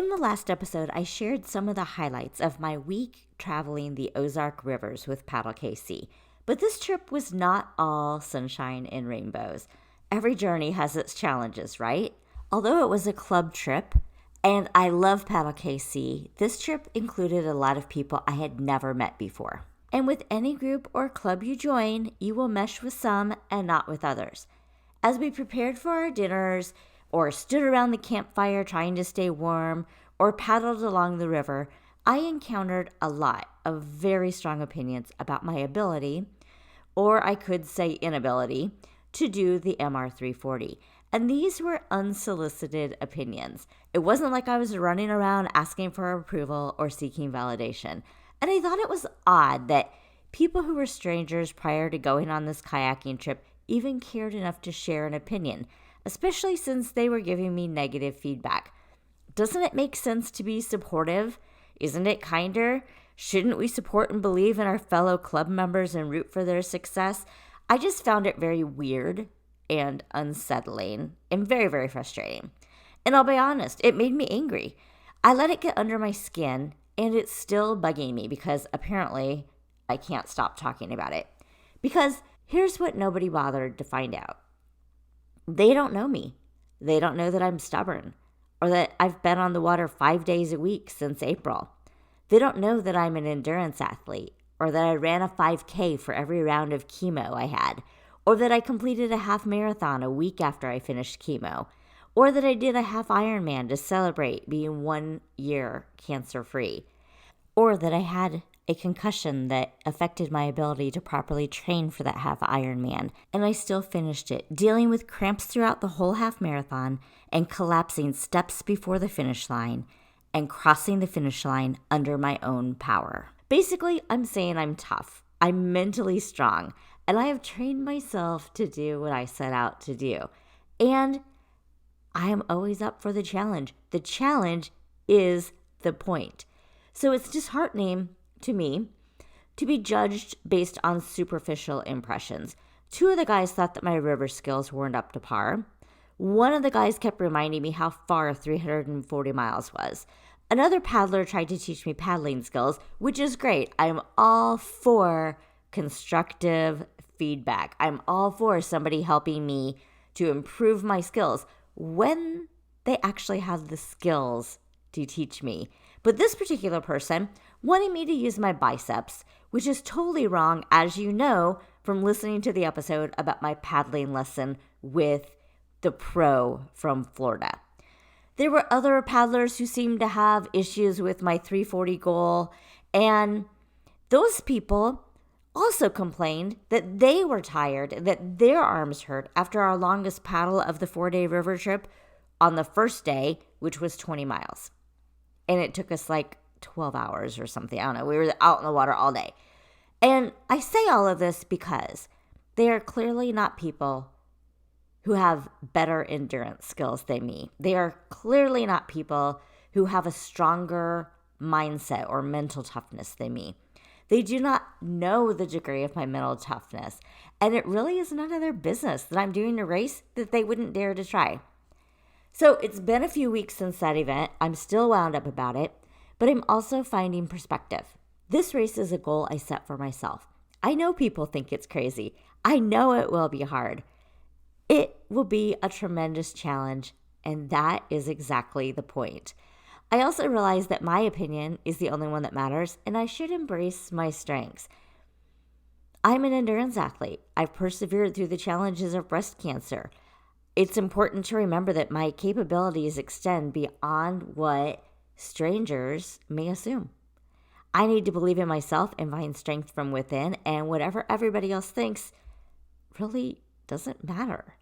In the last episode, I shared some of the highlights of my week traveling the Ozark Rivers with Paddle KC. But this trip was not all sunshine and rainbows. Every journey has its challenges, right? Although it was a club trip, and I love Paddle KC, this trip included a lot of people I had never met before. And with any group or club you join, you will mesh with some and not with others. As we prepared for our dinners, or stood around the campfire trying to stay warm, or paddled along the river, I encountered a lot of very strong opinions about my ability, or I could say inability, to do the MR340. And these were unsolicited opinions. It wasn't like I was running around asking for approval or seeking validation. And I thought it was odd that people who were strangers prior to going on this kayaking trip even cared enough to share an opinion, especially since they were giving me negative feedback. Doesn't it make sense to be supportive? Isn't it kinder? Shouldn't we support and believe in our fellow club members and root for their success? I just found it very weird and unsettling and very, very frustrating. And I'll be honest, it made me angry. I let it get under my skin, and it's still bugging me because apparently I can't stop talking about it. Because here's what nobody bothered to find out. They don't know me. They don't know that I'm stubborn or that I've been on the water 5 days a week since April. They don't know that I'm an endurance athlete or that I ran a 5K for every round of chemo I had, or that I completed a half marathon a week after I finished chemo, or that I did a half Ironman to celebrate being 1 year cancer-free, or that I had a concussion that affected my ability to properly train for that half Ironman, and I still finished it, dealing with cramps throughout the whole half marathon and collapsing steps before the finish line and crossing the finish line under my own power. Basically, I'm saying I'm tough, I'm mentally strong, and I have trained myself to do what I set out to do. And I am always up for the challenge. The challenge is the point. So it's disheartening to me to be judged based on superficial impressions. 2 of the guys thought that my river skills weren't up to par. One of the guys kept reminding me how far 340 miles was. Another paddler tried to teach me paddling skills, which is great. I'm all for constructive feedback. I'm all for somebody helping me to improve my skills when they actually have the skills to teach me. But this particular person wanted me to use my biceps, which is totally wrong, as you know from listening to the episode about my paddling lesson with the pro from Florida. There were other paddlers who seemed to have issues with my 340 goal, and those people also complained that they were tired, that their arms hurt after our longest paddle of the 4-day river trip on the first day, which was 20 miles. And it took us like 12 hours or something. I don't know. We were out in the water all day. And I say all of this because they are clearly not people who have better endurance skills than me. They are clearly not people who have a stronger mindset or mental toughness than me. They do not know the degree of my mental toughness. And it really is none of their business that I'm doing a race that they wouldn't dare to try. So it's been a few weeks since that event. I'm still wound up about it, but I'm also finding perspective. This race is a goal I set for myself. I know people think it's crazy. I know it will be hard. It will be a tremendous challenge, and that is exactly the point. I also realize that my opinion is the only one that matters, and I should embrace my strengths. I'm an endurance athlete. I've persevered through the challenges of breast cancer. It's important to remember that my capabilities extend beyond what strangers may assume. I need to believe in myself and find strength from within, and whatever everybody else thinks really doesn't matter.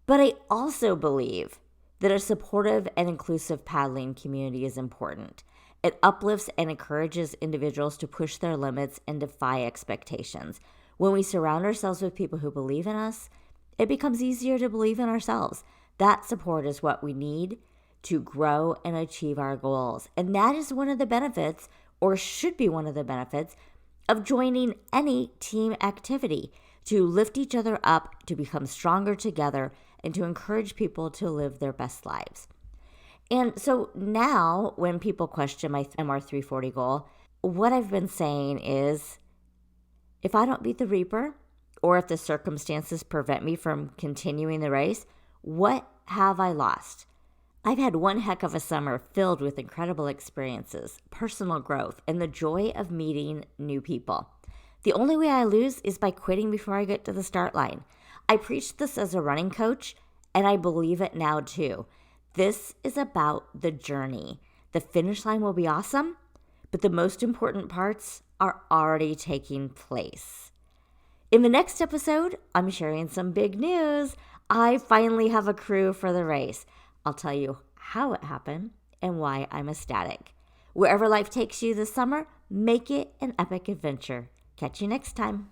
But I also believe that a supportive and inclusive paddling community is important. It uplifts and encourages individuals to push their limits and defy expectations. When we surround ourselves with people who believe in us, it becomes easier to believe in ourselves. That support is what we need to grow and achieve our goals. And that is one of the benefits, or should be one of the benefits, of joining any team activity, to lift each other up, to become stronger together, and to encourage people to live their best lives. And so now when people question my MR340 goal, what I've been saying is if I don't beat the Reaper, or if the circumstances prevent me from continuing the race, what have I lost? I've had one heck of a summer filled with incredible experiences, personal growth, and the joy of meeting new people. The only way I lose is by quitting before I get to the start line. I preach this as a running coach, and I believe it now too. This is about the journey. The finish line will be awesome, but the most important parts are already taking place. In the next episode, I'm sharing some big news. I finally have a crew for the race. I'll tell you how it happened and why I'm ecstatic. Wherever life takes you this summer, make it an epic adventure. Catch you next time.